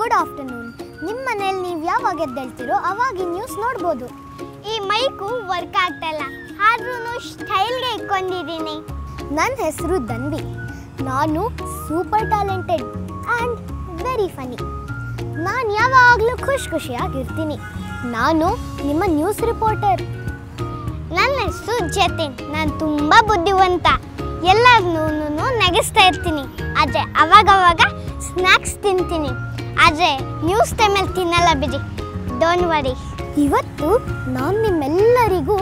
Good afternoon. ನಿಮ್ಮ ಮನೇಲಿ ನೀವು ಯಾವಾಗ ಎದ್ದೇಳ್ತೀರೋ ಅವಾಗ ಈ ನ್ಯೂಸ್ ನೋಡ್ಬೋದು. ಈ ಮೈಕು ವರ್ಕ್ ಆಗ್ತಾಯಿಲ್ಲ, ಆದ್ರೂ ಸ್ಟೈಲ್ಗೆ ಇಟ್ಕೊಂಡಿದ್ದೀನಿ. ನನ್ನ ಹೆಸರು ಧನ್ವಿ. ನಾನು super talented and very Ghani. ನಾನು ಯಾವಾಗಲೂ ಖುಷಿಯಾಗಿರ್ತೀನಿ. ನಾನು ನಿಮ್ಮ ನ್ಯೂಸ್ ರಿಪೋರ್ಟರ್. ನನ್ನ ಹೆಸರು ಜತಿನ್. ನಾನು ತುಂಬ ಬುದ್ಧಿವಂತ, ಎಲ್ಲರನ್ನೂ ನಗಿಸ್ತಾ ಇರ್ತೀನಿ. ಆದರೆ ಅವಾಗವಾಗ ಸ್ನ್ಯಾಕ್ಸ್ ತಿಂತೀನಿ. ಆದರೆ ನ್ಯೂಸ್ ಟೈಮಲ್ಲಿ ತಿನ್ನಲ್ಲ ಬಿಡಿ, ಡೋಂಟ್ ವರಿ. ಇವತ್ತು ನಾನು ನಿಮ್ಮೆಲ್ಲರಿಗೂ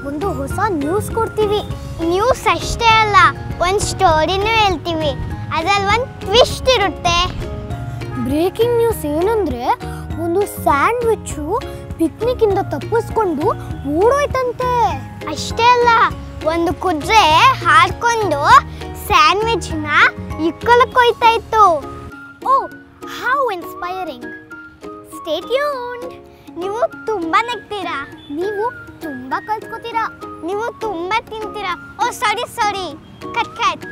ಒಂದು ಹೊಸ ನ್ಯೂಸ್ ಕೊಡ್ತೀವಿ. ನ್ಯೂಸ್ ಅಷ್ಟೇ ಅಲ್ಲ, ಒಂದು ಸ್ಟೋರಿನೂ ಹೇಳ್ತೀವಿ. ಅದರಲ್ಲಿ ಒಂದು ಟ್ವಿಸ್ಟ್ ಇರುತ್ತೆ. ಬ್ರೇಕಿಂಗ್ ನ್ಯೂಸ್ ಏನಂದರೆ, ಒಂದು ಸ್ಯಾಂಡ್ವಿಚ್ಚು ಪಿಕ್ನಿಕ್ಕಿಂದ ತಪ್ಪಿಸ್ಕೊಂಡು ಓಡೋಯ್ತಂತೆ. ಅಷ್ಟೇ ಅಲ್ಲ, ಒಂದು ಕುದುರೆ ಹಾಡ್ಕೊಂಡು ಸ್ಯಾಂಡ್ವಿಚ್ನ ಇಕ್ಕಲಕ್ಕೆ ಹೋಯ್ತಾ ಇತ್ತು. ಓ, ಹೌ ಇನ್ಸ್ಪೈರಿಂಗ್. Stay tuned. ನೀವು ತುಂಬ ನಗ್ತೀರಾ, ನೀವು ತುಂಬ ಕಲ್ತ್ಕೋತೀರಾ, ನೀವು ತುಂಬ ತಿಂತೀರಾ. ಓ ಸಾರಿ, ಕಟ್.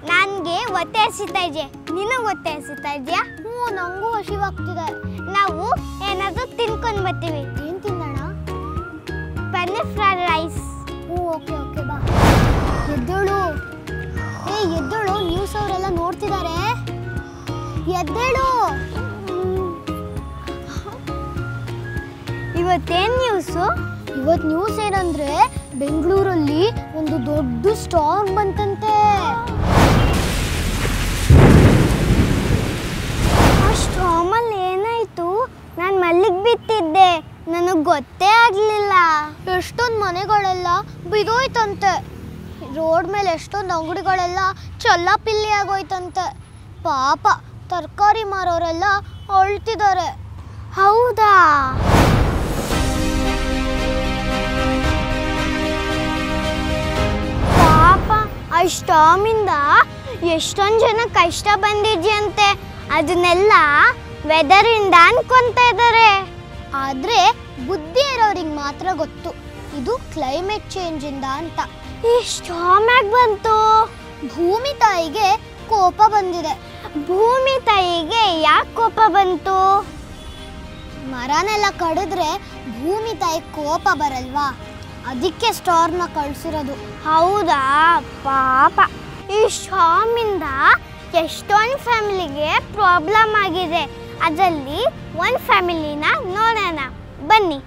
ನನಗೆ ಹೊಟ್ಟೆ ಹಸಿತಾ ಇದೆಯಾ? ನಿನಗೆ ಹೊಟ್ಟೆ ಹಸಿತಾ ಇದೆಯಾ? ಹ್ಞೂ, ನನಗೂ ಹಸಿವಾಗ್ತಿದೆ. ನಾವು ಏನಾದರೂ ತಿನ್ಕೊಂಡು ಬರ್ತೀವಿ. ಏನು ತಿನ್ನೋಣ? Paneer fried rice. ಹ್ಞೂ, ಓಕೆ ಬಾ. ಎದ್ದೇಳು, ಎದ್ದೇಳು, ನ್ಯೂಸ್ ಅವರೆಲ್ಲ ನೋಡ್ತಿದ್ದಾರೆ. ಎದ್ದೇಳು. ಇವತ್ತೇನು ನ್ಯೂಸು? ಇವತ್ತು ನ್ಯೂಸ್ ಏನಂದ್ರೆ, ಬೆಂಗಳೂರಲ್ಲಿ ಒಂದು ದೊಡ್ಡ ಸ್ಟಾರ್ಮ್ ಬಂತಂತೆ. ಆ ಸ್ಟಾರ್ಮಲ್ಲಿ ಏನಾಯಿತು? ನಾನು ಮಲ್ಲಿಗೆ ಬಿತ್ತಿದ್ದೆ, ನನಗೆ ಗೊತ್ತೇ ಆಗಲಿಲ್ಲ. ಎಷ್ಟೊಂದು ಮನೆಗಳೆಲ್ಲ ಬಿದೋಯ್ತಂತೆ. ರೋಡ್ ಮೇಲೆ ಎಷ್ಟೊಂದು ಅಂಗಡಿಗಳೆಲ್ಲ ಚಲ್ಲಾಪಿಲ್ಲಿ ಆಗೋಯ್ತಂತೆ. ಪಾಪ ತರಕಾರಿ ಮಾರೋರೆಲ್ಲ ಅಳ್ತಿದ್ದಾರೆ. ಹೌದಾ? ಪಾಪ, ಆ ಸ್ಟಾರ್ಮಿಂದ ಎಷ್ಟೊಂದು ಜನ ಕಷ್ಟ ಬಂದಿದ್ಯಂತೆ. ಅದನ್ನೆಲ್ಲ ವೆದರಿಂದ ಅನ್ಕೊಂತ ಇದ್ದಾರೆ. ಆದರೆ ಬುದ್ಧಿ ಇರೋರಿಗೆ ಮಾತ್ರ ಗೊತ್ತು ಇದು ಕ್ಲೈಮೇಟ್ ಚೇಂಜಿಂದ ಅಂತ. ಈ ಸ್ಟಾರ್ಮ್ ಯಾಕೆ ಬಂತು? ಭೂಮಿ ತಾಯಿಗೆ ಕೋಪ ಬಂದಿದೆ. ಭೂಮಿ ತಾಯಿಗೆ ಯಾಕೆ ಕೋಪ ಬಂತು? ಮರನೆಲ್ಲ ಕಡಿದ್ರೆ ಭೂಮಿ ತಾಯಿ ಕೋಪ ಬರಲ್ವಾ, ಅದಕ್ಕೆ ಸ್ಟಾರ್ಮ್ನ ಕಳಿಸಿರೋದು. ಹೌದಾ? ಪಾಪ, ಈ ಸ್ಟಾರ್ಮಿಂದ ಎಷ್ಟೊಂದು ಫ್ಯಾಮಿಲಿಗೆ ಪ್ರಾಬ್ಲಮ್ ಆಗಿದೆ. ಅದರಲ್ಲಿ ಒಂದು ಫ್ಯಾಮಿಲಿನ ನೋಡೋಣ ಬನ್ನಿ.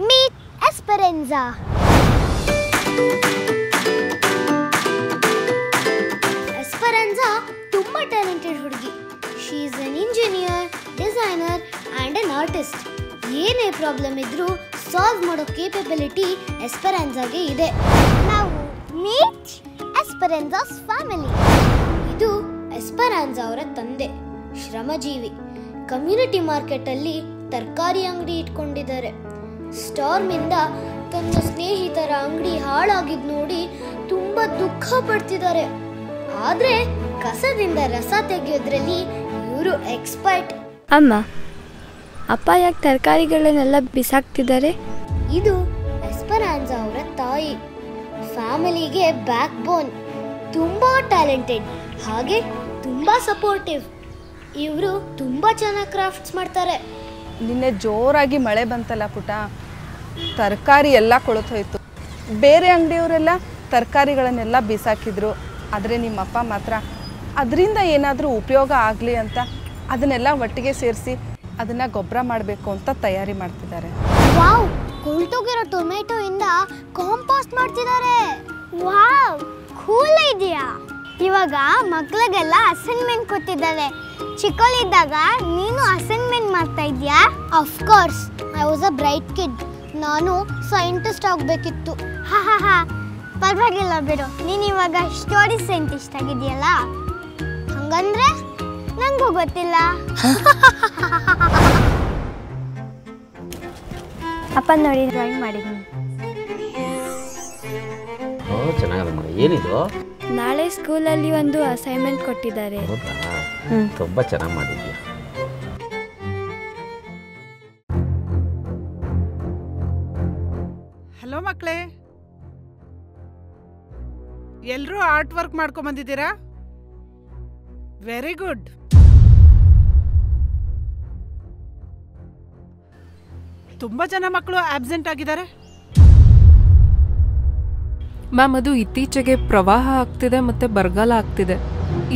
ಮೀಟ್ ಎಸ್ಪೆರೆನ್ಜಾ. ಎಸ್ಪೆರೆನ್ಜಾ ತುಂಬ ಟ್ಯಾಲೆಂಟೆಡ್ ಹುಡುಗಿ. She is an engineer, designer and an artist. ಏನೇ ಪ್ರಾಬ್ಲಮ್ ಇದ್ರೂ ಸಾಲ್ವ್ ಮಾಡೋ ಕೇಪಬಿಲಿಟಿ ಎಸ್ಪೆರೆನ್ಜಾಗೆ ಇದೆ. ನಾವು ಮೀಟ್ ಎಸ್ಪೆರೆನ್ಜಾಸ್ ಫ್ಯಾಮಿಲಿ. ಇದು ಎಸ್ಪೆರಾನ್ಜಾ ಅವರ ತಂದೆ, ಶ್ರಮಜೀವಿ. ಕಮ್ಯುನಿಟಿ ಮಾರ್ಕೆಟಲ್ಲಿ ತರಕಾರಿ ಅಂಗಡಿ ಇಟ್ಕೊಂಡಿದ್ದಾರೆ. ಸ್ಟಾರ್ಮಿಂದ ತನ್ನ ಸ್ನೇಹಿತರ ಅಂಗಡಿ ಹಾಳಾಗಿದ್ದು ನೋಡಿ ತುಂಬ ದುಃಖ ಪಡ್ತಿದ್ದಾರೆ. ಆದರೆ ಕಸದಿಂದ ರಸ ತೆಗೆಯೋದ್ರಲ್ಲಿ ಇವರು ಎಕ್ಸ್ಪರ್ಟ್. ಅಮ್ಮ, ಅಪ್ಪ ಯಾಕೆ ತರಕಾರಿಗಳನ್ನೆಲ್ಲ ಬಿಸಾಕ್ತಿದ್ದಾರೆ? ಇದು ಎಸ್ಪೆರಾನ್ಜಾ ಅವರ ತಾಯಿ, ಫ್ಯಾಮಿಲಿಗೆ ಬ್ಯಾಕ್ ಬೋನ್. ತುಂಬ ಟ್ಯಾಲೆಂಟೆಡ್, ಹಾಗೆ ತುಂಬ ಸಪೋರ್ಟಿವ್. ಇವರು ತುಂಬ ಚೆನ್ನಾಗಿ ಕ್ರಾಫ್ಟ್ಸ್ ಮಾಡ್ತಾರೆ. ನಿನ್ನೆ ಜೋರಾಗಿ ಮಳೆ ಬಂತಲ್ಲ ಪುಟ, ತರಕಾರಿ ಎಲ್ಲ ಕೊಳತೋಯ್ತು. ಬೇರೆ ಅಂಗಡಿಯವರೆಲ್ಲ ತರಕಾರಿಗಳನ್ನೆಲ್ಲ ಬಿಸಾಕಿದ್ರು. ಆದರೆ ನಿಮ್ಮಪ್ಪ ಮಾತ್ರ ಅದರಿಂದ ಏನಾದರೂ ಉಪಯೋಗ ಆಗಲಿ ಅಂತ ಅದನ್ನೆಲ್ಲ ಒಟ್ಟಿಗೆ ಸೇರಿಸಿ ಅದನ್ನು ಗೊಬ್ಬರ ಮಾಡಬೇಕು ಅಂತ ತಯಾರಿ ಮಾಡ್ತಿದ್ದಾರೆ. ವಾವ್, ಕೊಳ್ತೋಗಿರೋ ಟೊಮೆಟೊ ಇಂದ ಕಾಂಪೋಸ್ಟ್ ಮಾಡ್ತಿದ್ದಾರೆ. ವಾವ್, ಕೂಲ್ ಇದೆಯಾ? ಇವಾಗ ಮಕ್ಕಳಿಗೆಲ್ಲ ಅಸೈನ್ಮೆಂಟ್ ಕೊಟ್ಟಿದ್ದಾರೆ. ಚಿಕ್ಕವಳಿದ್ದಾಗ ನೀನು ಅಸೈನ್ಮೆಂಟ್ ಮಾಡ್ತಾ ಇದೆಯಾ? Of course, I was a bright kid. ನಾನು ಸೈಂಟಿಸ್ಟ್ ಆಗಬೇಕಿತ್ತು. ಹಾ, ಪರವಾಗಿಲ್ಲ ಬಿಡು. ನೀನು ಇವಾಗ ಸ್ಟೋರಿ ಸೈಂಟಿಸ್ಟ್ ಆಗಿದೆಯಲ್ಲ, ಹಂಗಂದ್ರೆ ನನಗೂ ಗೊತ್ತಿಲ್ಲ. ಅಪ್ಪ ನೋಡಿ, ಡ್ರಾಯಿಂಗ್ ಮಾಡಿದ್ದೀನಿ. ಚೆನ್ನಾಗಿದೆ ಮಗ. ಏನಿದು? ನಾಳೆ ಸ್ಕೂಲಲ್ಲಿ ಒಂದು ಅಸೈನ್ಮೆಂಟ್ ಕೊಟ್ಟಿದ್ದಾರೆ. ತುಂಬ ಚೆನ್ನಾಗಿ ಮಾಡಿದ್ಯಾ. ಹಲೋ ಮಕ್ಕಳೇ, ಎಲ್ಲರೂ ಆರ್ಟ್ ವರ್ಕ್ ಮಾಡ್ಕೊಂಡ್ ಬಂದಿದ್ದೀರಾ? Very good. ತುಂಬ ಜನ ಮಕ್ಕಳು ಆಬ್ಸೆಂಟ್ ಆಗಿದ್ದಾರೆ. ಮ್ಯಾಮ್, ಅದು ಇತ್ತೀಚೆಗೆ ಪ್ರವಾಹ ಆಗ್ತಿದೆ ಮತ್ತು ಬರಗಾಲ ಆಗ್ತಿದೆ.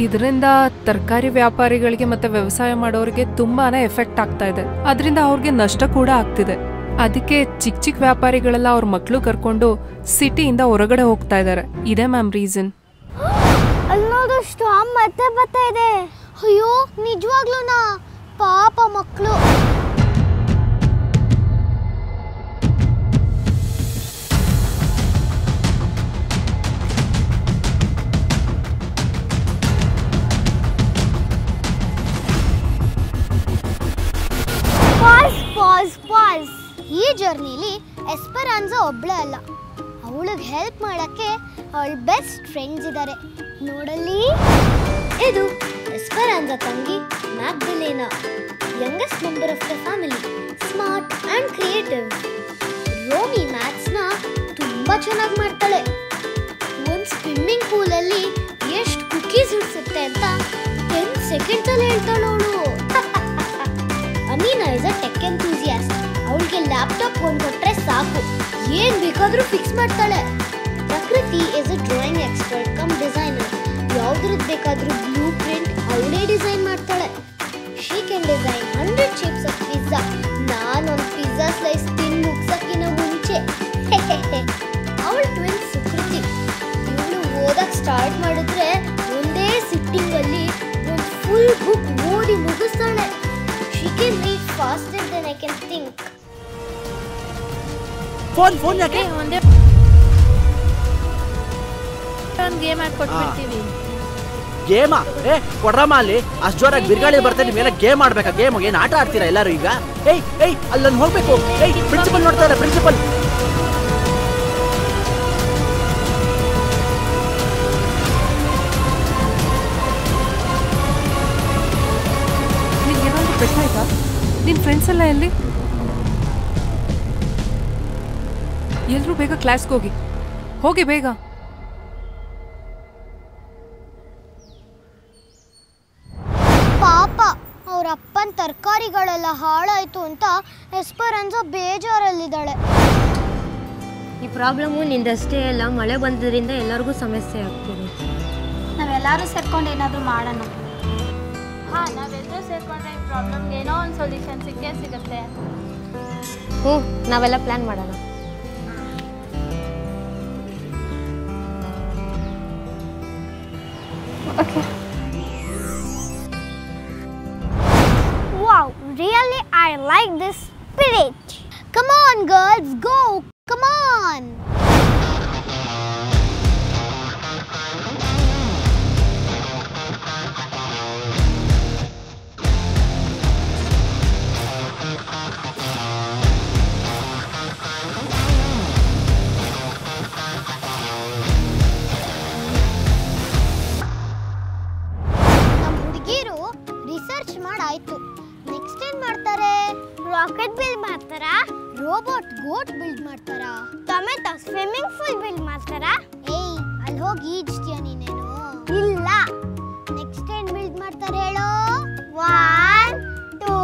ಇದರಿಂದ ತರಕಾರಿ ವ್ಯಾಪಾರಿಗಳಿಗೆ ಮತ್ತು ವ್ಯವಸಾಯ ಮಾಡೋರಿಗೆ ತುಂಬಾ ಎಫೆಕ್ಟ್ ಆಗ್ತಾ ಇದೆ. ಅದರಿಂದ ಅವ್ರಿಗೆ ನಷ್ಟ ಕೂಡ ಆಗ್ತಿದೆ. ಅದಕ್ಕೆ ಚಿಕ್ಕ ಚಿಕ್ಕ ವ್ಯಾಪಾರಿಗಳೆಲ್ಲ ಅವ್ರ ಮಕ್ಕಳು ಕರ್ಕೊಂಡು ಸಿಟಿಯಿಂದ ಹೊರಗಡೆ ಹೋಗ್ತಾ ಇದ್ದಾರೆ. ಇದೇ ಮ್ಯಾಮ್ ರೀಸನ್. ಅಲ್ಲಿ ನೋಡು, ಸ್ಟಾರ್ಮ್ ಮತ್ತೆ ಬರ್ತಾ ಇದೆ. ಅಯ್ಯೋ, ನಿಜವಾಗ್ಲೂನಾ? ಪಾಪ ಮಕ್ಕಳು. ಪಾಸ್. ಈ ಜರ್ನಿಲಿ ಎಸ್ಪೆರಾನ್ಸಾ ಒಬ್ಳೆ ಅಲ್ಲ, ಅವಳಿಗೆ ಹೆಲ್ಪ್ ಮಾಡಕ್ಕೆ ಅವಳ ಬೆಸ್ಟ್ ಫ್ರೆಂಡ್ಸ್ ಇದ್ದಾರೆ. ನೋಡಲ್ಲಿ, ಇದು ಎಸ್ಪೆರಾನ್ಸಾ ತಂಗಿ Magdalena, youngest member of the family, smart and creative. Romy ಮ್ಯಾಥ್ಸ್ನ ತುಂಬ ಚೆನ್ನಾಗಿ ಮಾಡ್ತಾಳೆ. ಒಂದು ಸ್ವಿಮ್ಮಿಂಗ್ ಪೂಲಲ್ಲಿ ಎಷ್ಟು ಕುಕೀಸ್ ಹಿಡಿಸುತ್ತೆ ಅಂತ 10 ಸೆಕೆಂಡ್ಸಲ್ಲಿ ಹೇಳ್ತಾಳೆ ಅವಳು. Amina is a tech enthusiast. ಅವಳಿಗೆ ಲ್ಯಾಪ್ಟಾಪ್ ಒಂದು ಕೊಟ್ಟರೆ ಸಾಕು, ಏನು ಬೇಕಾದರೂ ಫಿಕ್ಸ್ ಮಾಡ್ತಾಳೆ. Prakriti is a drawing expert cum designer. ಯಾವುದ್ರದ್ದು ಬೇಕಾದರೂ ಬ್ಲೂ ಪ್ರಿಂಟ್ ಅವಳೇ ಡಿಸೈನ್ ಮಾಡ್ತಾಳೆ. She can design 100 shapes of pizza. ನಾನೊಂದು ಪಿಜ್ಜಾ ಸ್ಲೈಸ್ ತಿಂದು ಮುಗ್ಸಕ್ಕಿಂತ ಮುಂಚೆ. ಅವಳ ಟ್ವಿನ್ ಸುಕೃತಿ. ಇವಳು ಓದಕ್ಕೆ ಸ್ಟಾರ್ಟ್ ಮಾಡಿದ್ರೆ ಒಂದೇ ಸಿಟ್ಟಿಂಗಲ್ಲಿ ಒಂದು ಫುಲ್ ಬುಕ್ ಓದಿ ಮುಗಿಸ್ತಾಳೆ. She can read faster than I can think. Phone ಯಾಕೆ? ಒಂದೇ ಗೇಮ್ ಆಡಿ ಕೊಟ್ಬಿಡ್ತೀವಿ. ಗೇಮಾ? ಕೊಡ್ರಮ್ಮ, ಅಲ್ಲಿ ಅಷ್ಟು ಜೋರಾಗಿ ಬಿರುಗಾಳಿ ಬರ್ತಾರೆ, ಮೇಲೆ ಗೇಮ್ ಆಡ್ಬೇಕಾ? ಗೇಮ್ ಏನು ಆಟ ಆಡ್ತೀರಾ ಎಲ್ಲರೂ ಈಗ? ಅಲ್ಲನ್ನು ಹೋಗ್ಬೇಕು. ಪ್ರಿನ್ಸಿಪಲ್ ನೋಡ್ತಾರೆ, ಪ್ರಿನ್ಸಿಪಲ್. ಆಯ್ತಾ? ನಿನ್ನ ಫ್ರೆಂಡ್ಸ್ ಎಲ್ಲ ಎಲ್ಲಿ? ಎಲ್ಲರೂ ಬೇಗ ಕ್ಲಾಸ್ಗೆ ಹೋಗಿ ಬೇಗ. ಪಾಪ, ಅವ್ರ ಅಪ್ಪನ ತರಕಾರಿಗಳೆಲ್ಲ ಹಾಳಾಯ್ತು ಅಂತ ಎಸ್ಪೆರಾನ್ಸಾ ಬೇಜಾರಲ್ಲಿದ್ದಾಳೆ. ಈ ಪ್ರಾಬ್ಲಮ್ಮು ನಿಂದಷ್ಟೇ ಅಲ್ಲ, ಮಳೆ ಬಂದ್ರಿಂದ ಎಲ್ಲರಿಗೂ ಸಮಸ್ಯೆ ಆಗ್ತಿದೆ. ನಾವೆಲ್ಲರೂ ಸೇರ್ಕೊಂಡು ಏನಾದರೂ ಮಾಡೋಣ. ನಾವೆಲ್ಲರೂ ಸೇರ್ಕೊಂಡ್ರೆ ಈ ಪ್ರಾಬ್ಲಮ್ಗೆ ಏನೋ ಒಂದು ಸೊಲ್ಯೂಷನ್ ಸಿಕ್ಕೇ ಸಿಗುತ್ತೆ. ನಾವೆಲ್ಲ ಪ್ಲಾನ್ ಮಾಡೋಣ. Okay. Wow, really I like this spirit. Come on girls, go. Come on. Research ಮಾಡಾಯ್ತು. ನೆಕ್ಸ್ಟ್ ಏನ್ ಮಾಡ್ತಾರೆ? ರಾಕೆಟ್ ಬಿಲ್ಡ್ ಮಾಡ್ತಾರಾ? ರೋಬೋಟ್ ಗೋಟ್ ಬಿಲ್ಡ್ ಮಾಡ್ತಾರಾ? ಟೊಮೆಟೊ ಸ್ವಿಮ್ಮಿಂಗ್ ಪೂಲ್ ಬಿಲ್ಡ್ ಮಾಡ್ತಾರಾ? ಅಲ್ಲಿ ಹೋಗಿ ಈಜ್ತೀಯ ನೀನೇನು? ಇಲ್ಲ. ನೆಕ್ಸ್ಟ್ ಏನ್ ಬಿಲ್ಡ್ ಮಾಡ್ತಾರೆ ಹೇಳೋ? 1 2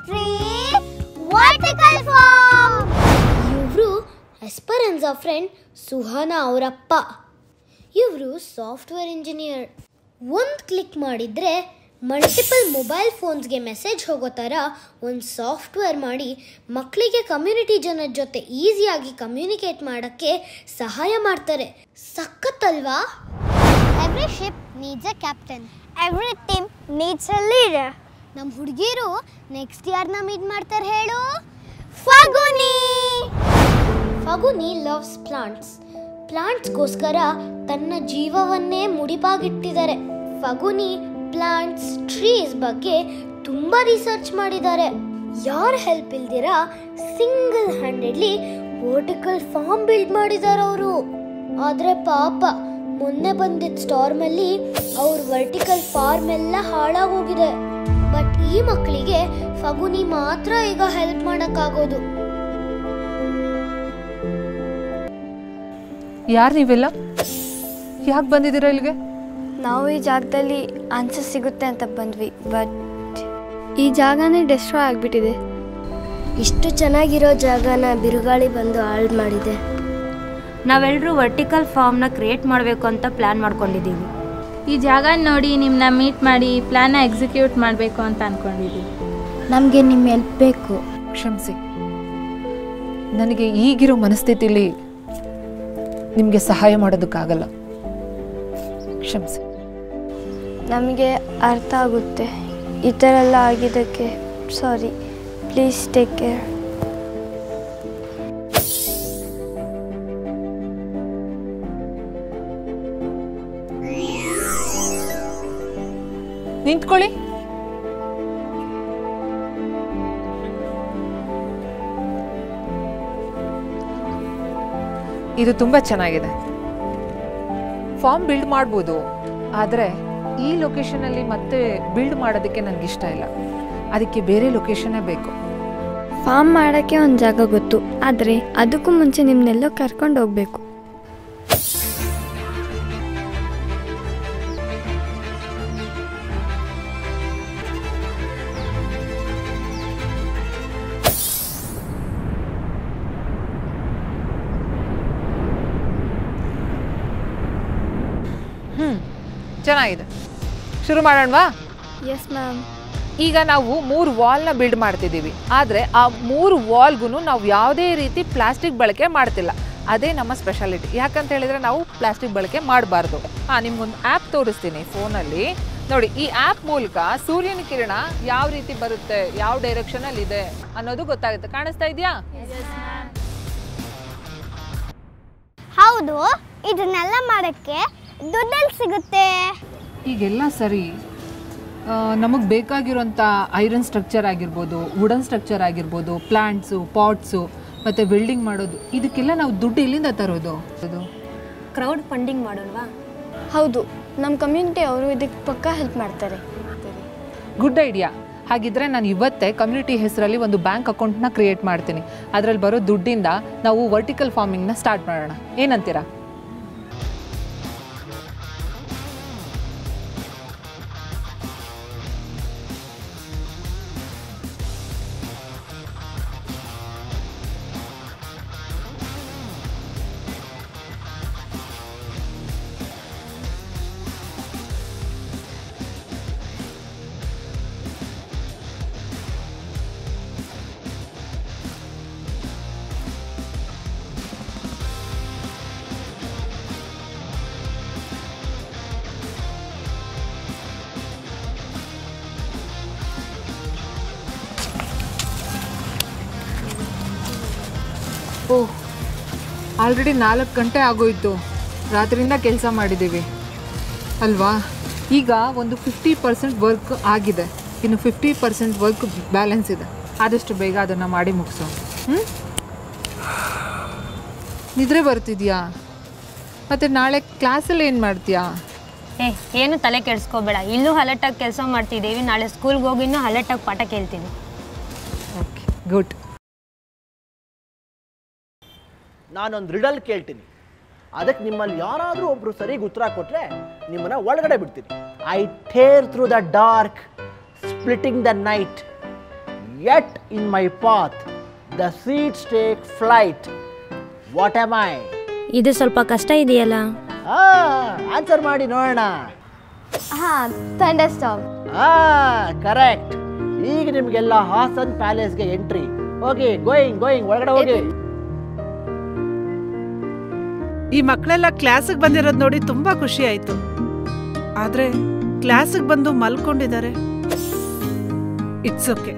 3 ವರ್ಟಿಕಲ್ ಫಾರ್ಮ್. ಇವರು ಎಸ್ಪೆರಾನ್ಸಾ ಫ್ರೆಂಡ್ ಸುಹಾನಾ ಅವರಪ್ಪ. ಇವರು ಸಾಫ್ಟ್ವೇರ್ ಇಂಜಿನಿಯರ್. ಒಂದು ಕ್ಲಿಕ್ ಮಾಡಿದರೆ ಮಲ್ಟಿಪಲ್ ಮೊಬೈಲ್ ಫೋನ್ಸ್ಗೆ ಮೆಸೇಜ್ ಹೋಗೋ ಥರ ಒಂದು ಸಾಫ್ಟ್ವೇರ್ ಮಾಡಿ ಮಕ್ಕಳಿಗೆ ಕಮ್ಯುನಿಟಿ ಜನರ ಜೊತೆ ಈಸಿಯಾಗಿ ಕಮ್ಯುನಿಕೇಟ್ ಮಾಡೋಕ್ಕೆ ಸಹಾಯ ಮಾಡ್ತಾರೆ. ಸಖತ್ತಲ್ವಾ? Every ship needs a captain, every team needs a leader. ನಮ್ಮ ಹುಡುಗಿರು ನೆಕ್ಸ್ಟ್ ಯಾರನ್ನ ಮೀಟ್ ಮಾಡ್ತಾರೆ ಹೇಳು? ಫಗುನಿ ಲವ್ಸ್ ಪ್ಲಾಂಟ್ಸ್ಗೋಸ್ಕರ ತನ್ನ ಜೀವವನ್ನೇ ಮುಡಿಪಾಗಿಟ್ಟಿದ್ದಾರೆ. ಫಗುನಿ ಪ್ಲಾಂಟ್ಸ್, ಟ್ರೀಸ್ ಬಗ್ಗೆ ತುಂಬ ರಿಸರ್ಚ್ ಮಾಡಿದ್ದಾರೆ. ಯಾರ ಹೆಲ್ಪ್ ಇಲ್ದಿರಾ single handedly vertical farm build ಮಾಡಿದ್ದಾರೆ ಅವರು. ಆದರೆ ಪಾಪ, ಮೊನ್ನೆ ಬಂದಿದ್ದ ಸ್ಟಾರ್ಮಲ್ಲಿ ಅವ್ರ ವರ್ಟಿಕಲ್ ಫಾರ್ಮ್ ಎಲ್ಲ ಹಾಳಾಗೋಗಿದೆ. ಬಟ್ ಈ ಮಕ್ಕಳಿಗೆ ಫಗುನಿ ಮಾತ್ರ ಈಗ ಹೆಲ್ಪ್ ಮಾಡೋಕ್ಕಾಗೋದು. ಯಾರು ನೀವೆಲ್ಲ? ಯಾಕೆ ಬಂದಿದ್ದೀರಾ ಇಲ್ಲಿಗೆ? ನಾವು ಈ ಜಾಗದಲ್ಲಿ ಆನ್ಸರ್ ಸಿಗುತ್ತೆ ಅಂತ ಬಂದ್ವಿ, ಬಟ್ ಈ ಜಾಗನೇ ಡಿಸ್ಟ್ರಾಯ್ ಆಗಿಬಿಟ್ಟಿದೆ. ಇಷ್ಟು ಚೆನ್ನಾಗಿರೋ ಜಾಗನ ಬಿರುಗಾಳಿ ಬಂದು ಹಾಳು ಮಾಡಿದೆ. ನಾವೆಲ್ಲರೂ ವರ್ಟಿಕಲ್ ಫಾರ್ಮ್ನ ಕ್ರಿಯೇಟ್ ಮಾಡಬೇಕು ಅಂತ ಪ್ಲ್ಯಾನ್ ಮಾಡ್ಕೊಂಡಿದ್ದೀವಿ. ಈ ಜಾಗ ನೋಡಿ ನಿಮ್ಮನ್ನ ಮೀಟ್ ಮಾಡಿ ಪ್ಲ್ಯಾನ್ನ ಎಕ್ಸಿಕ್ಯೂಟ್ ಮಾಡಬೇಕು ಅಂತ ಅಂದ್ಕೊಂಡಿದ್ದೀವಿ. ನಮಗೆ ನಿಮ್ಮ ಹೆಲ್ಪ್ ಬೇಕು. ಕ್ಷಮಿಸಿ, ನನಗೆ ಈಗಿರೋ ಮನಸ್ಥಿತಿಲಿ ನಿಮಗೆ ಸಹಾಯ ಮಾಡೋದಕ್ಕಾಗಲ್ಲ. ಕ್ಷಮಿಸಿ. ನಮಗೆ ಅರ್ಥ ಆಗುತ್ತೆ. ಈ ಥರ ಎಲ್ಲ ಆಗಿದ್ದಕ್ಕೆ ಸಾರಿ. Please take care. ನಿಂತ್ಕೊಳ್ಳಿ. ಇದು ತುಂಬ ಚೆನ್ನಾಗಿದೆ. ಫಾರ್ಮ್ ಬಿಲ್ಡ್ ಮಾಡ್ಬೋದು, ಆದರೆ ಈ ಲೊಕೇಶನಲ್ಲಿ ಮತ್ತೆ ಬಿಲ್ಡ್ ಮಾಡೋದಕ್ಕೆ ನನಗಿಷ್ಟ ಇಲ್ಲ. ಅದಕ್ಕೆ ಬೇರೆ ಲೊಕೇಶನ್ನೇ ಬೇಕು. ಫಾರ್ಮ್ ಮಾಡೋಕ್ಕೆ ಒಂದು ಜಾಗ ಗೊತ್ತು, ಆದರೆ ಅದಕ್ಕೂ ಮುಂಚೆ ನಿಮ್ಮನ್ನೆಲ್ಲೋ ಕರ್ಕೊಂಡು ಹೋಗಬೇಕು. ಚೆನ್ನಾಗಿದೆ. ಶುರು ಮಾಡೋಣವಾ? Yes ma'am. ಈಗ ನಾವು 3 ವಾಲ್ನ ಬಿಲ್ಡ್ ಮಾಡ್ತಿದ್ದೀವಿ, ಆದರೆ ಆ 3 ವಾಲ್ಗೂ ನಾವು ಯಾವುದೇ ರೀತಿ ಪ್ಲಾಸ್ಟಿಕ್ ಬಳಕೆ ಮಾಡ್ತಿಲ್ಲ. ಅದೇ ನಮ್ಮ ಸ್ಪೆಷಾಲಿಟಿ. ಯಾಕಂತ ಹೇಳಿದರೆ ನಾವು ಪ್ಲಾಸ್ಟಿಕ್ ಬಳಕೆ ಮಾಡಬಾರ್ದು. ನಿಮ್ಗೊಂದು ಆ್ಯಪ್ ತೋರಿಸ್ತೀನಿ ಫೋನಲ್ಲಿ ನೋಡಿ. ಈ ಆ್ಯಪ್ ಮೂಲಕ ಸೂರ್ಯನ ಕಿರಣ ಯಾವ ರೀತಿ ಬರುತ್ತೆ, ಯಾವ ಡೈರೆಕ್ಷನಲ್ಲಿ ಇದೆ ಅನ್ನೋದು ಗೊತ್ತಾಗುತ್ತೆ. ಕಾಣಿಸ್ತಾ ಇದೆಯಾ? ಹೌದು, ಇದನ್ನೆಲ್ಲ ಮಾಡೋಕ್ಕೆ ದುಡ್ಡೆಲ್ಲಿ ಸಿಗುತ್ತೆ? ಈಗೆಲ್ಲ ಸರಿ, ನಮಗೆ ಬೇಕಾಗಿರೋಂಥ ಐರನ್ ಸ್ಟ್ರಕ್ಚರ್ ಆಗಿರ್ಬೋದು, ವುಡನ್ ಸ್ಟ್ರಕ್ಚರ್ ಆಗಿರ್ಬೋದು, ಪ್ಲಾಂಟ್ಸು, ಪಾಟ್ಸು ಮತ್ತು ವೆಲ್ಡಿಂಗ್ ಮಾಡೋದು, ಇದಕ್ಕೆಲ್ಲ ನಾವು ದುಡ್ಡು ಎಲ್ಲಿಂದ ತರೋದು? ಕ್ರೌಡ್ ಫಂಡಿಂಗ್ ಮಾಡೋಣವಾ? ಹೌದು, ನಮ್ಮ ಕಮ್ಯುನಿಟಿ ಅವರು ಇದಕ್ಕೆ ಪಕ್ಕಾ ಹೆಲ್ಪ್ ಮಾಡ್ತಾರೆ. Good idea. ಹಾಗಿದ್ರೆ ನಾನು ಇವತ್ತೇ ಕಮ್ಯುನಿಟಿ ಹೆಸರಲ್ಲಿ ಒಂದು ಬ್ಯಾಂಕ್ ಅಕೌಂಟ್ನ ಕ್ರಿಯೇಟ್ ಮಾಡ್ತೀನಿ. ಅದರಲ್ಲಿ ಬರೋ ದುಡ್ಡಿಂದ ನಾವು ವರ್ಟಿಕಲ್ ಫಾರ್ಮಿಂಗ್ನ ಸ್ಟಾರ್ಟ್ ಮಾಡೋಣ. ಏನಂತೀರಾ? ಓಹ್, ಆಲ್ರೆಡಿ 4 ಗಂಟೆ ಆಗೋಯಿತು. ರಾತ್ರಿಯಿಂದ ಕೆಲಸ ಮಾಡಿದ್ದೀವಿ ಅಲ್ವಾ? ಈಗ ಒಂದು 50% ವರ್ಕ್ ಆಗಿದೆ, ಇನ್ನು 50% ವರ್ಕ್ ಬ್ಯಾಲೆನ್ಸ್ ಇದೆ. ಆದಷ್ಟು ಬೇಗ ಅದನ್ನು ಮಾಡಿ ಮುಗಿಸೋ. ನಿದ್ರೆ ಬರ್ತಿದ್ಯಾ? ಮತ್ತು ನಾಳೆ ಕ್ಲಾಸಲ್ಲಿ ಏನು ಮಾಡ್ತೀಯಾ? ಏನು ತಲೆ ಕೆಡಿಸ್ಕೋಬೇಡ. ಇಲ್ಲೂ ಅಲರ್ಟಾಗಿ ಕೆಲಸ ಮಾಡ್ತಿದ್ದೀವಿ. ನಾಳೆ ಸ್ಕೂಲ್ಗೆ ಹೋಗಿ ಇನ್ನೂ ಅಲರ್ಟಾಗಿ ಪಾಠ ಕೇಳ್ತೀನಿ. Okay, good. ನಾನೊಂದು ರಿಡಲ್ ಕೇಳ್ತೀನಿ, ಅದಕ್ಕೆ ನಿಮ್ಮಲ್ಲಿ ಯಾರಾದರೂ ಒಬ್ರು ಸರಿಗೆ ಉತ್ತರ ಕೊಟ್ಟರೆ ನಿಮ್ಮನ್ನ ಒಳಗಡೆ ಬಿಡ್ತೀನಿ. I tear through the dark splitting the night, yet in my path the seeds take flight. What am I? ಇದು ಸ್ವಲ್ಪ ಕಷ್ಟ ಇದೆಯಲ್ಲ. ಆನ್ಸರ್ ಮಾಡಿ ನೋಡೋಣ. Thunderstorm. ಕರೆಕ್ಟ್. ಈಗ ನಿಮಗೆಲ್ಲ ಹಾಸನ್ ಪ್ಯಾಲೇಸ್ಗೆ ಎಂಟ್ರಿ. ಹೋಗಿ, ಗೋಯಿಂಗ್ ಒಳಗಡೆ ಹೋಗಿ. ಈ ಮಕ್ಕಳೆಲ್ಲ ಕ್ಲಾಸಿಗೆ ಬಂದಿರೋದು ನೋಡಿ ತುಂಬಾ ಖುಷಿ ಆಯ್ತು. ಆದ್ರೆ ಕ್ಲಾಸಿಗೆ ಬಂದು ಮಲ್ಕೊಂಡಿದ್ದಾರೆ. It's okay,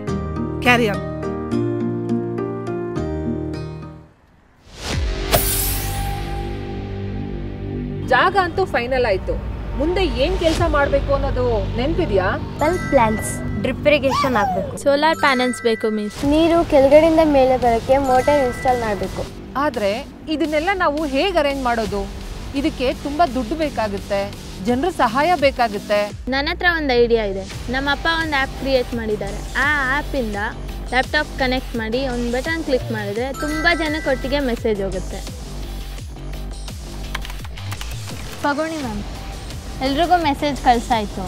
carry on. ಜಾಗ ಅಂತೂ ಫೈನಲ್ ಆಯಿತು. ಮುಂದೆ ಏನು ಕೆಲಸ ಮಾಡಬೇಕು ಅನ್ನೋದು ನೆನಪಿದೆಯಾ? ಪ್ಲಾನ್ಸ್, ಡ್ರಿಪ್ ಇರಿಗೇಷನ್ ಆಗಬೇಕು, ಸೋಲಾರ್ ಪ್ಯಾನಲ್ಸ್ ಬೇಕು ಮಿಸ್. ನೀರು ಕೆಳಗಡೆಯಿಂದ ಮೇಲೆ ಬರೋಕ್ಕೆ ಮೋಟಾರ್ ಇನ್ಸ್ಟಾಲ್ ಮಾಡಬೇಕು. ಆದರೆ ಇದನ್ನೆಲ್ಲ ನಾವು ಹೇಗೆ ಅರೇಂಜ್ ಮಾಡೋದು? ಇದಕ್ಕೆ ತುಂಬ ದುಡ್ಡು ಬೇಕಾಗುತ್ತೆ, ಜನರ ಸಹಾಯ ಬೇಕಾಗುತ್ತೆ. ನನ್ನ ಹತ್ರ ಒಂದು ಐಡಿಯಾ ಇದೆ. ನಮ್ಮ ಅಪ್ಪ ಒಂದು ಆ್ಯಪ್ ಕ್ರಿಯೇಟ್ ಮಾಡಿದ್ದಾರೆ. ಆ ಆ್ಯಪಿಂದ ಲ್ಯಾಪ್ಟಾಪ್ ಕನೆಕ್ಟ್ ಮಾಡಿ ಒಂದು ಬಟನ್ ಕ್ಲಿಕ್ ಮಾಡಿದರೆ ತುಂಬ ಜನಕ್ಕೊಟ್ಟಿಗೆ ಮೆಸೇಜ್ ಹೋಗುತ್ತೆ. ತಗೊಳ್ಳಿ ಮ್ಯಾಮ್, ಎಲ್ರಿಗೂ ಮೆಸೇಜ್ ಕಳಿಸಾಯಿತು.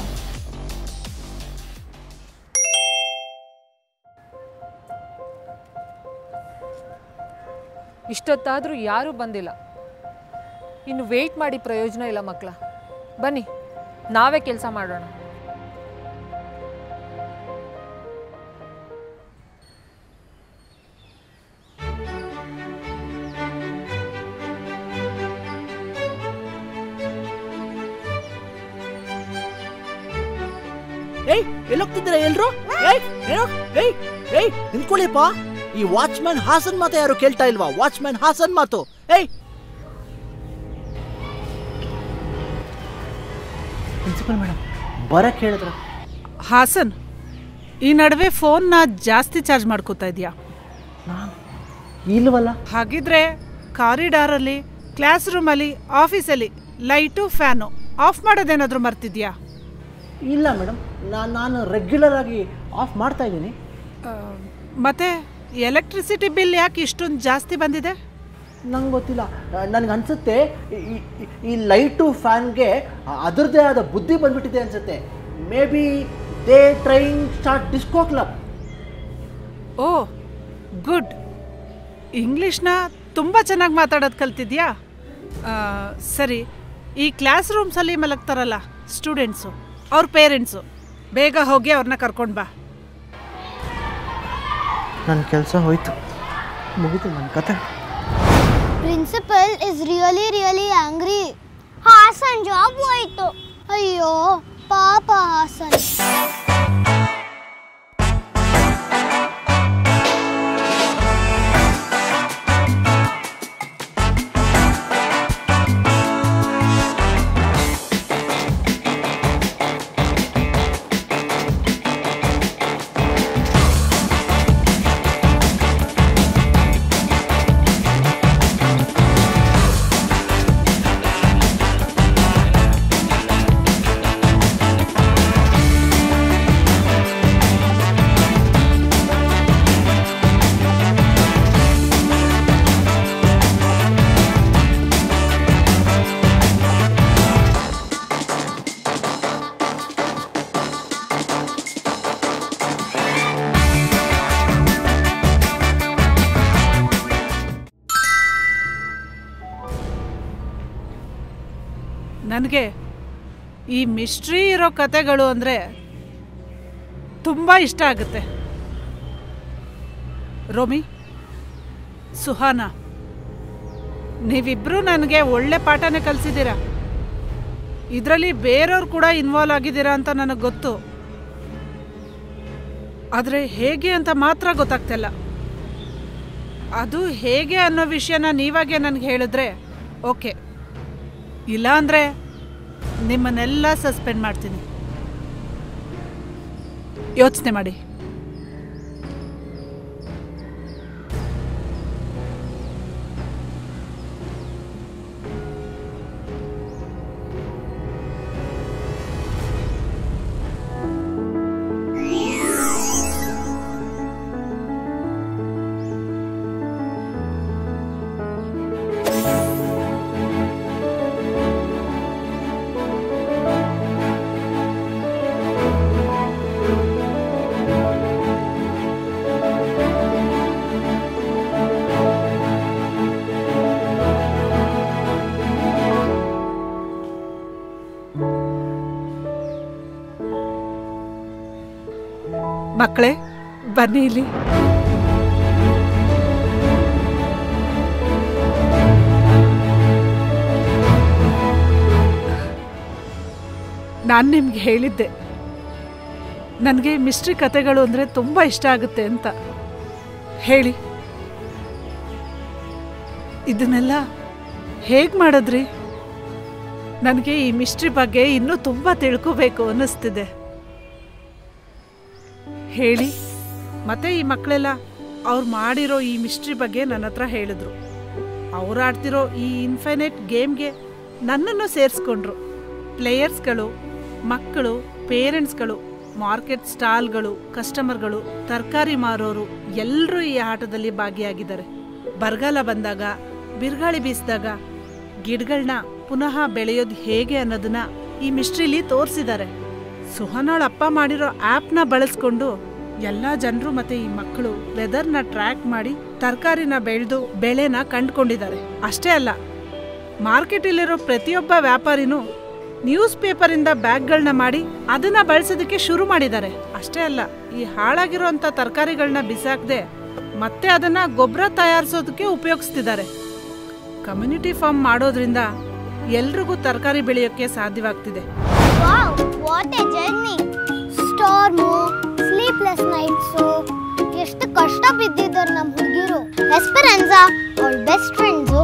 ಇಷ್ಟೊತ್ತಾದರೂ ಯಾರೂ ಬಂದಿಲ್ಲ. ಇನ್ನು ವೆಯ್ಟ್ ಮಾಡಿ ಪ್ರಯೋಜನ ಇಲ್ಲ ಮಕ್ಕಳ. ಬನ್ನಿ ನಾವೇ ಕೆಲಸ ಮಾಡೋಣ. ಏಯ್ ಎಲ್ಲೋಗ್ತಿದ್ದೀರಾ ಎಲ್ರು? ಏಯ್ ಏನೋ ಏಯ್ ಏಯ್ ನಿಂತ್ಕೊಳ್ಳಿಪ್ಪ. ಈ ವಾಚ್ಮ್ಯಾನ್ ಹಾಸನ್ ಮಾತು ಯಾರು ಕೇಳ್ತಾ ಇಲ್ವಾ? ವಾಚ್ಮ್ಯಾನ್ ಹಾಸನ್ ಮಾತು. ಏಯ್ ಪ್ರಿನ್ಸಿಪಲ್ ಮೇಡಮ್ ಬರಕ್ಕೆ ಹೇಳಿದ್ರ? ಹಾಸನ್, ಈ ನಡುವೆ ಫೋನ್ನ ಜಾಸ್ತಿ ಚಾರ್ಜ್ ಮಾಡ್ಕೋತಾ ಇದೆಯಾ? ಇಲ್ವಲ್ಲ. ಹಾಗಿದ್ರೆ ಕಾರಿಡಾರಲ್ಲಿ, ಕ್ಲಾಸ್ ರೂಮಲ್ಲಿ, ಆಫೀಸಲ್ಲಿ ಲೈಟು ಫ್ಯಾನು ಆಫ್ ಮಾಡೋದೇನಾದರೂ ಮರ್ತಿದ್ಯಾ? ಇಲ್ಲ ಮೇಡಮ್, ನಾನು ರೆಗ್ಯುಲರ್ ಆಗಿ ಆಫ್ ಮಾಡ್ತಾ ಇದ್ದೀನಿ. ಮತ್ತೆ ಎಲೆಕ್ಟ್ರಿಸಿಟಿ ಬಿಲ್ ಯಾಕೆ ಇಷ್ಟೊಂದು ಜಾಸ್ತಿ ಬಂದಿದೆ? ನಂಗೆ ಗೊತ್ತಿಲ್ಲ. ನನಗೆ ಅನಿಸುತ್ತೆ ಈ ಲೈಟು ಫ್ಯಾನ್ಗೆ ಅದರದ್ದೇ ಆದ ಬುದ್ಧಿ ಬಂದ್ಬಿಟ್ಟಿದೆ ಅನಿಸುತ್ತೆ. Maybe they trying start disco club. Oh good. ಇಂಗ್ಲೀಷ್ನ ತುಂಬ ಚೆನ್ನಾಗಿ ಮಾತಾಡೋದು ಕಲ್ತಿದ್ಯಾ? ಸರಿ, ಈ ಕ್ಲಾಸ್ ರೂಮ್ಸಲ್ಲಿ ಮಲಗ್ತಾರಲ್ಲ ಸ್ಟೂಡೆಂಟ್ಸು, ಅವ್ರ ಪೇರೆಂಟ್ಸು, ಬೇಗ ಹೋಗಿ ಅವ್ರನ್ನ ಕರ್ಕೊಂಡು ಬಾ. ನನ್ನ ಕೆಲಸ ಹೋಯ್ತು, ಮುಗಿತು ನನ್ನ ಕತೆ. Principal is really angry. Hassan job ಹೋಯ್ತು. ಅಯ್ಯೋ ಪಾಪ ಹಾಸನ್. ನನಗೆ ಈ ಮಿಸ್ಟ್ರಿ ಇರೋ ಕತೆಗಳು ಅಂದರೆ ತುಂಬ ಇಷ್ಟ ಆಗುತ್ತೆ. ರೋಮಿ, ಸುಹಾನ, ನೀವಿಬ್ಬರೂ ನನಗೆ ಒಳ್ಳೆ ಪಾಠನೇ ಕಲಿಸಿದ್ದೀರಾ. ಇದರಲ್ಲಿ ಬೇರೆಯವ್ರು ಕೂಡ ಇನ್ವಾಲ್ವ್ ಆಗಿದ್ದೀರಾ ಅಂತ ನನಗೆ ಗೊತ್ತು. ಆದರೆ ಹೇಗೆ ಅಂತ ಮಾತ್ರ ಗೊತ್ತಾಗ್ತಿಲ್ಲ. ಅದು ಹೇಗೆ ಅನ್ನೋ ವಿಷಯನ ನೀವಾಗೆ ನನಗೆ ಹೇಳಿದ್ರೆ ಓಕೆ, ಇಲ್ಲಾಂದರೆ ನಿಮ್ಮನ್ನೆಲ್ಲ ಸಸ್ಪೆಂಡ್ ಮಾಡ್ತೀನಿ. ಯೋಚನೆ ಮಾಡಿ. ಮಕ್ಕಳೇ ಬನ್ನಿ ಇಲ್ಲಿ. ನಾನು ನಿಮ್ಗೆ ಹೇಳಿದ್ದೆ ನನಗೆ ಮಿಸ್ಟ್ರಿ ಕತೆಗಳು ಅಂದರೆ ತುಂಬ ಇಷ್ಟ ಆಗುತ್ತೆ ಅಂತ. ಹೇಳಿ, ಇದನ್ನೆಲ್ಲ ಹೇಗೆ ಮಾಡಿದ್ರಿ? ನನಗೆ ಈ ಮಿಸ್ಟ್ರಿ ಬಗ್ಗೆ ಇನ್ನೂ ತುಂಬ ತಿಳ್ಕೋಬೇಕು ಅನ್ನಿಸ್ತಿದೆ. ಹೇಳಿ. ಮತ್ತೆ ಈ ಮಕ್ಕಳೆಲ್ಲ ಅವ್ರು ಮಾಡಿರೋ ಈ ಮಿಸ್ಟ್ರಿ ಬಗ್ಗೆ ನನ್ನ ಹತ್ರ ಹೇಳಿದ್ರು. ಅವ್ರು ಆಡ್ತಿರೋ ಈ ಇನ್ಫೈನೈಟ್ ಗೇಮ್ಗೆ ನನ್ನನ್ನು ಸೇರಿಸ್ಕೊಂಡ್ರು. ಪ್ಲೇಯರ್ಸ್ಗಳು, ಮಕ್ಕಳು, ಪೇರೆಂಟ್ಸ್ಗಳು, ಮಾರ್ಕೆಟ್ ಸ್ಟಾಲ್ಗಳು, ಕಸ್ಟಮರ್ಗಳು, ತರಕಾರಿ ಮಾರೋರು ಎಲ್ಲರೂ ಈ ಆಟದಲ್ಲಿ ಭಾಗಿಯಾಗಿದ್ದಾರೆ. ಬರಗಾಲ ಬಂದಾಗ, ಬಿರುಗಾಳಿ ಬೀಸಿದಾಗ ಗಿಡಗಳನ್ನ ಪುನಃ ಬೆಳೆಯೋದು ಹೇಗೆ ಅನ್ನೋದನ್ನ ಈ ಮಿಸ್ಟ್ರಿಲಿ ತೋರಿಸಿದ್ದಾರೆ. ಸುಹಾನಳ ಅಪ್ಪ ಮಾಡಿರೋ ಆ್ಯಪ್ನ ಬಳಸ್ಕೊಂಡು ಎಲ್ಲ ಜನರು ಮತ್ತು ಈ ಮಕ್ಕಳು ವೆದರ್ನ ಟ್ರ್ಯಾಕ್ ಮಾಡಿ ತರಕಾರಿನ ಬೆಳೆದು ಬೆಳೆನ ಕಂಡುಕೊಂಡಿದ್ದಾರೆ. ಅಷ್ಟೇ ಅಲ್ಲ, ಮಾರ್ಕೆಟಲ್ಲಿರೋ ಪ್ರತಿಯೊಬ್ಬ ವ್ಯಾಪಾರಿನೂ ನ್ಯೂಸ್ ಪೇಪರಿಂದ ಬ್ಯಾಗ್ಗಳನ್ನ ಮಾಡಿ ಅದನ್ನು ಬಳಸೋದಕ್ಕೆ ಶುರು ಮಾಡಿದ್ದಾರೆ. ಅಷ್ಟೇ ಅಲ್ಲ, ಈ ಹಾಳಾಗಿರೋಂಥ ತರಕಾರಿಗಳನ್ನ ಬಿಸಾಕದೆ ಮತ್ತೆ ಅದನ್ನು ಗೊಬ್ಬರ ತಯಾರಿಸೋದಕ್ಕೆ ಉಪಯೋಗಿಸ್ತಿದ್ದಾರೆ. ಕಮ್ಯುನಿಟಿ ಫಾರ್ಮ್ ಮಾಡೋದ್ರಿಂದ ಎಲ್ರಿಗೂ ತರಕಾರಿ ಬೆಳೆಯೋಕ್ಕೆ ಸಾಧ್ಯವಾಗ್ತಿದೆ. Wow, what a journey! Storm, sleepless nights, ಎಷ್ಟು ಕಷ್ಟ ಬಿದ್ದಿದ್ದಾರೆ ನಮ್ಮ ಹುಡುಗಿರು. ಎಸ್ಪೆರಾನ್ಸಾ ಅವಳ ಬೆಸ್ಟ್ ಫ್ರೆಂಡ್ಸು